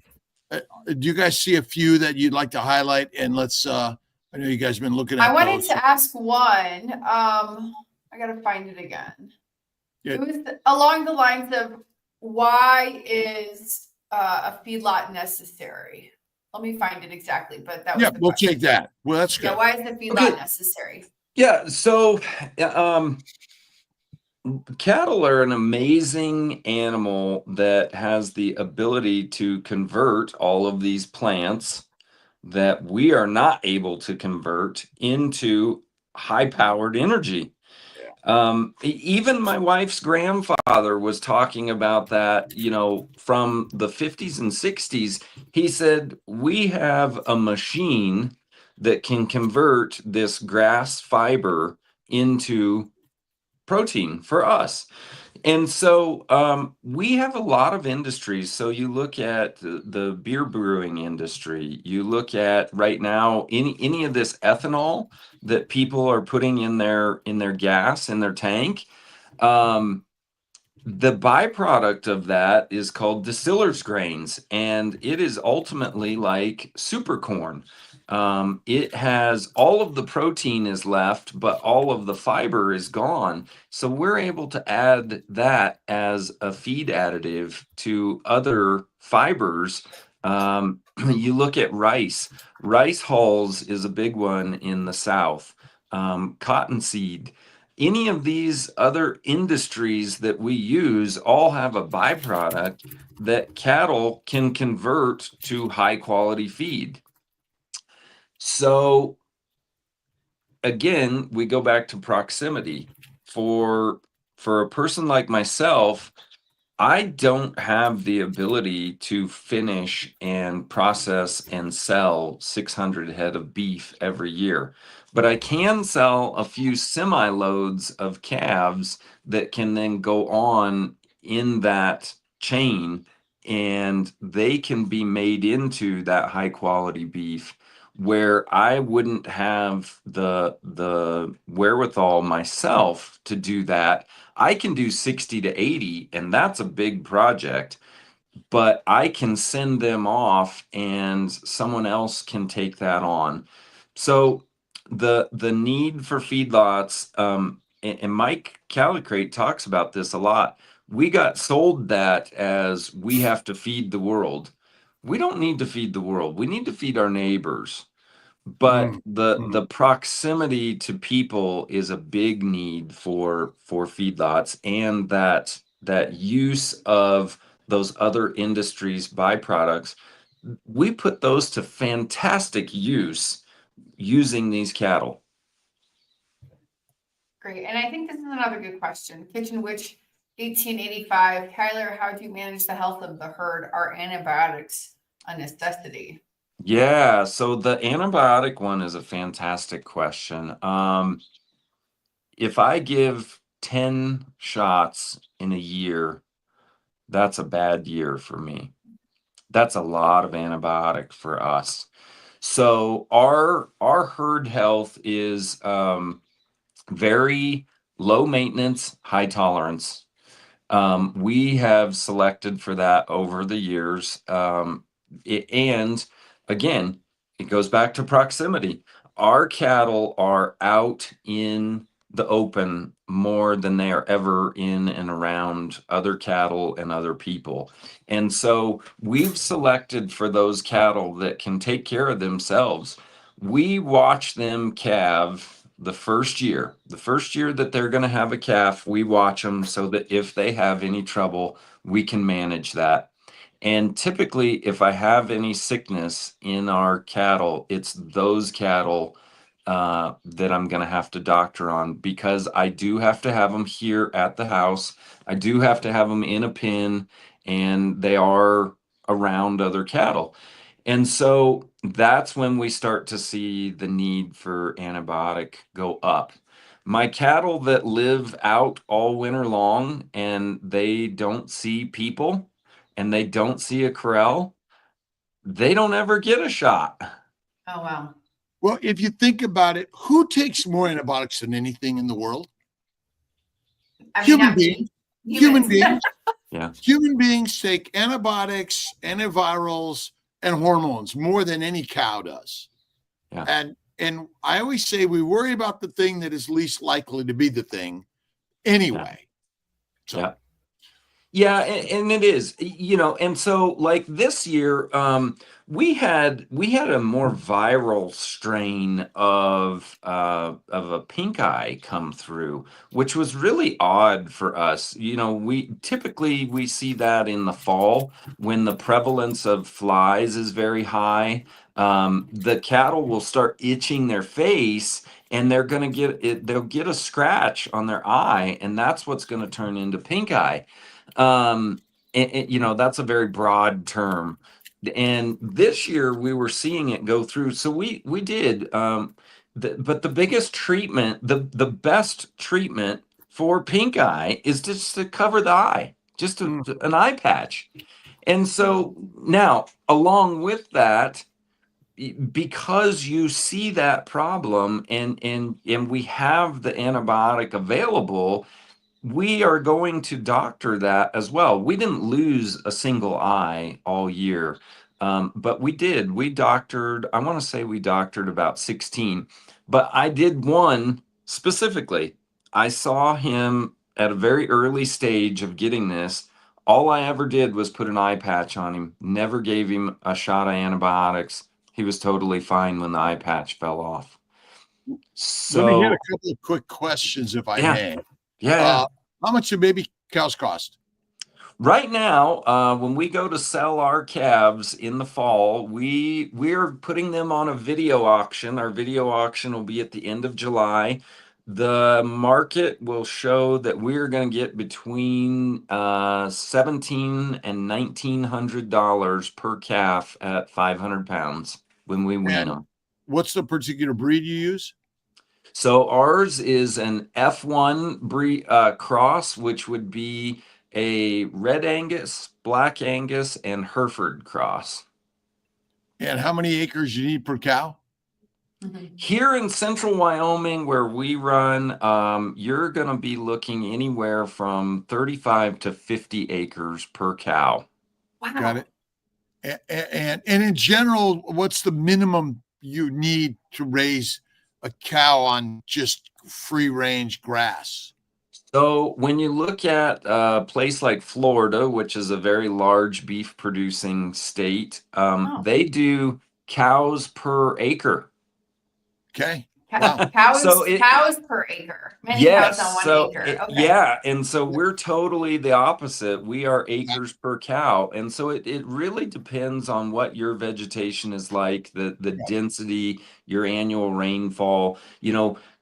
do you guys see a few that you'd like to highlight? And let's I know you guys have been looking at I wanted those. to ask one. I gotta find it again. Yeah. It was along the lines of why is a feedlot necessary? Let me find it exactly, but that was the we'll question. take that. Well, that's good. Yeah, why is the feedlot necessary? Yeah, so cattle are an amazing animal that has the ability to convert all of these plants that we are not able to convert into high-powered energy. Even my wife's grandfather was talking about that, from the 50s and 60s. He said, we have a machine that can convert this grass fiber into protein for us. And so we have a lot of industries. So you look at the beer brewing industry, you look at right now any of this ethanol that people are putting in their gas in their tank. The byproduct of that is called distiller's grains, and it is ultimately like super corn. It has all of the protein is left, but all of the fiber is gone. So we're able to add that as a feed additive to other fibers. You look at rice. Rice hulls is a big one in the South. Cottonseed. Any of these other industries that we use all have a byproduct that cattle can convert to high quality feed. So again, we go back to proximity. For a person like myself, I don't have the ability to finish and process and sell 600 head of beef every year, but I can sell a few semi-loads of calves that can then go on in that chain, and they can be made into that high quality beef where I wouldn't have the wherewithal myself to do that. I can do 60 to 80, and that's a big project, but I can send them off and someone else can take that on. So the need for feedlots, and Mike Calicrate talks about this a lot. We got sold that as we have to feed the world. We don't need to feed the world. We need to feed our neighbors. But the proximity to people is a big need for feedlots, and that use of those other industries byproducts, we put those to fantastic use using these cattle. Great. And I think this is another good question. Kitchen Witch 1885. Tyler, how do you manage the health of the herd? Are antibiotics a necessity? Yeah, so the antibiotic one is a fantastic question. If I give 10 shots in a year, that's a bad year for me. That's a lot of antibiotic for us. So our herd health is very low maintenance, high tolerance. We have selected for that over the years. And again, it goes back to proximity. Our cattle are out in the open more than they are ever in and around other cattle and other people. And so we've selected for those cattle that can take care of themselves. We watch them calve the first year that they're going to have a calf. We watch them so that if they have any trouble, we can manage that. And typically, if I have any sickness in our cattle, it's those cattle that I'm going to have to doctor on, because I do have to have them here at the house. I do have to have them in a pen, and they are around other cattle. And so that's when we start to see the need for antibiotic go up. My cattle that live out all winter long and they don't see people and they don't see a corral, they don't ever get a shot. Oh, wow. Well, if you think about it, who takes more antibiotics than anything in the world? Human beings. Human beings. Yeah. Human beings take antibiotics, antivirals, and hormones more than any cow does. Yeah. And I always say we worry about the thing that is least likely to be the thing anyway. Yeah. So. Yeah. Yeah, and it is, and so like this year, we had a more viral strain of a pink eye come through, which was really odd for us. We typically see that in the fall when the prevalence of flies is very high. The cattle will start itching their face, and they're going to get it. They'll get a scratch on their eye, and that's what's going to turn into pink eye. That's a very broad term, and this year we were seeing it go through, so we did, but the biggest treatment, the best treatment for pink eye is just to cover the eye, just an eye patch. And so now, along with that, because you see that problem and we have the antibiotic available, we are going to doctor that as well. We didn't lose a single eye all year, but we did. I want to say we doctored about 16, but I did one specifically. I saw him at a very early stage of getting this. All I ever did was put an eye patch on him, never gave him a shot of antibiotics. He was totally fine when the eye patch fell off. Let me hit So, a couple of quick questions, if I yeah. may. Yeah. How much do baby cows cost? Right now, when we go to sell our calves in the fall, we're putting them on a video auction. Our video auction will be at the end of July. The market will show that we're going to get between $1,700 and $1,900 per calf at 500 pounds when we wean them. What's the particular breed you use? So ours is an F1 breed cross, which would be a Red Angus, Black Angus, and Hereford cross. And how many acres you need per cow? Here in central Wyoming, where we run, you're going to be looking anywhere from 35 to 50 acres per cow. Wow. Got it. And in general, what's the minimum you need to raise a cow on just free range grass? So when you look at a place like Florida, which is a very large beef producing state, they do cows per acre. Okay. Wow. Cows per acre. Many cows on 1 acre. Okay. Yeah. And so we're totally the opposite. We are acres per cow. And so it really depends on what your vegetation is like, the density, your annual rainfall.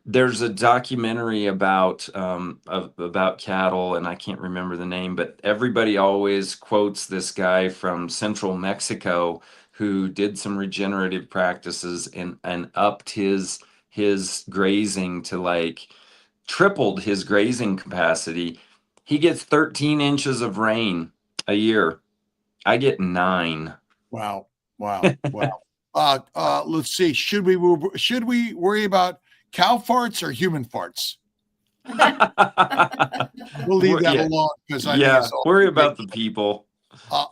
There's a documentary about cattle, and I can't remember the name, but everybody always quotes this guy from central Mexico who did some regenerative practices and upped his grazing to tripled his grazing capacity. He gets 13 inches of rain a year. I get 9. Wow. Let's see. Should we worry about cow farts or human farts? We'll leave that Yeah. alone because I think it's all Worry about the people.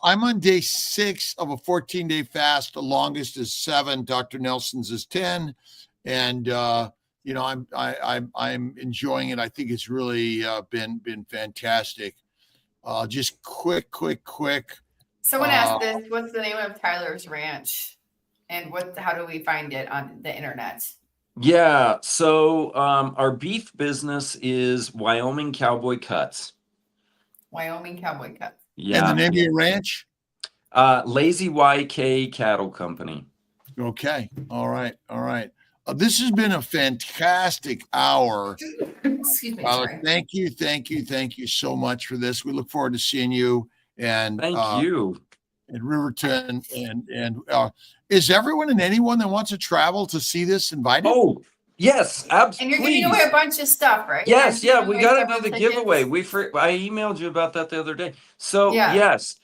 I'm on day 6 of a 14-day fast. The longest is 7. Dr. Nelson's is 10, and you know, I'm enjoying it. I think it's really been fantastic. Just quick. Someone asked this, what's the name of Tyler's ranch? And how do we find it on the internet? Yeah, so our beef business is Wyoming Cowboy Cuts. Wyoming Cowboy Cuts. Yeah. And the name of your ranch? Lazy YK Cattle Company. Okay. All right. This has been a fantastic hour. Excuse me. Sorry. Thank you so much for this. We look forward to seeing you. And thank you in Riverton. And is everyone and anyone that wants to travel to see this invited? Oh, yes, absolutely. And you're giving away a bunch of stuff, right? Yes, we got to do the giveaway. I emailed you about that the other day. So yes,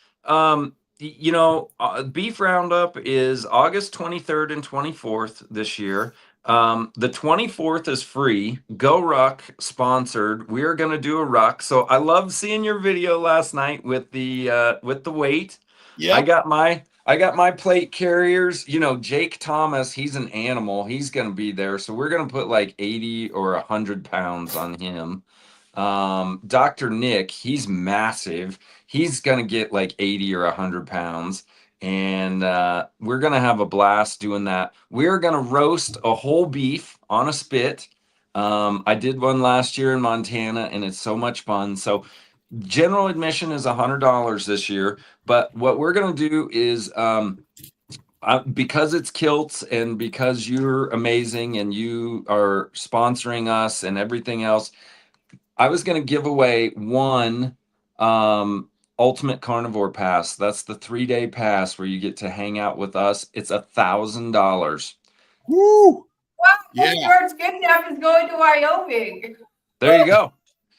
you know, Beef Roundup is August 23rd and 24th this year. The 24th is free. Go Ruck sponsored. We are going to do a ruck. So I love seeing your video last night with the weight. Yeah, I got my plate carriers. You know, Jake Thomas, he's an animal. He's going to be there. So we're going to put like 80 or 100 pounds on him. Dr. Nick, he's massive. He's going to get like 80 or 100 pounds. And we're going to have a blast doing that. We're going to roast a whole beef on a spit. I did one last year in Montana, and it's so much fun. So general admission is $100 this year. But what we're going to do is because it's Kilts and because you're amazing and you are sponsoring us and everything else, I was going to give away one Ultimate Carnivore Pass. That's the 3-day pass where you get to hang out with us. It's $1,000. Woo! Wow, George Goodenough is going to Wyoming. There you go.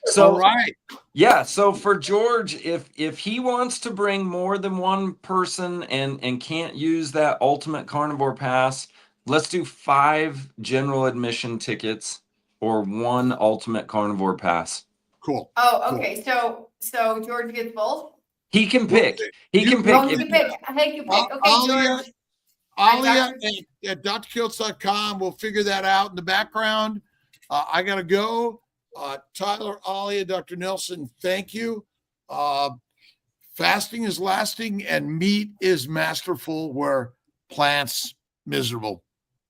So, all right. Yeah, so for George, if he wants to bring more than one person and can't use that Ultimate Carnivore Pass, let's do 5 general admission tickets or 1 Ultimate Carnivore Pass. Cool. Oh, okay. Cool. So George gets both? He can pick. He can pick. Oh, you pick. Okay, George. Alia at drkilts.com. We'll figure that out in the background. I got to go. Tyler, Alia, Dr. Nelson, thank you. Fasting is lasting and meat is masterful where plants miserable.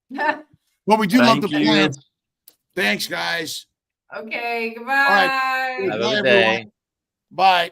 Well, we do love the plants. Thanks, guys. Okay, goodbye. All right. Have a good day. Bye.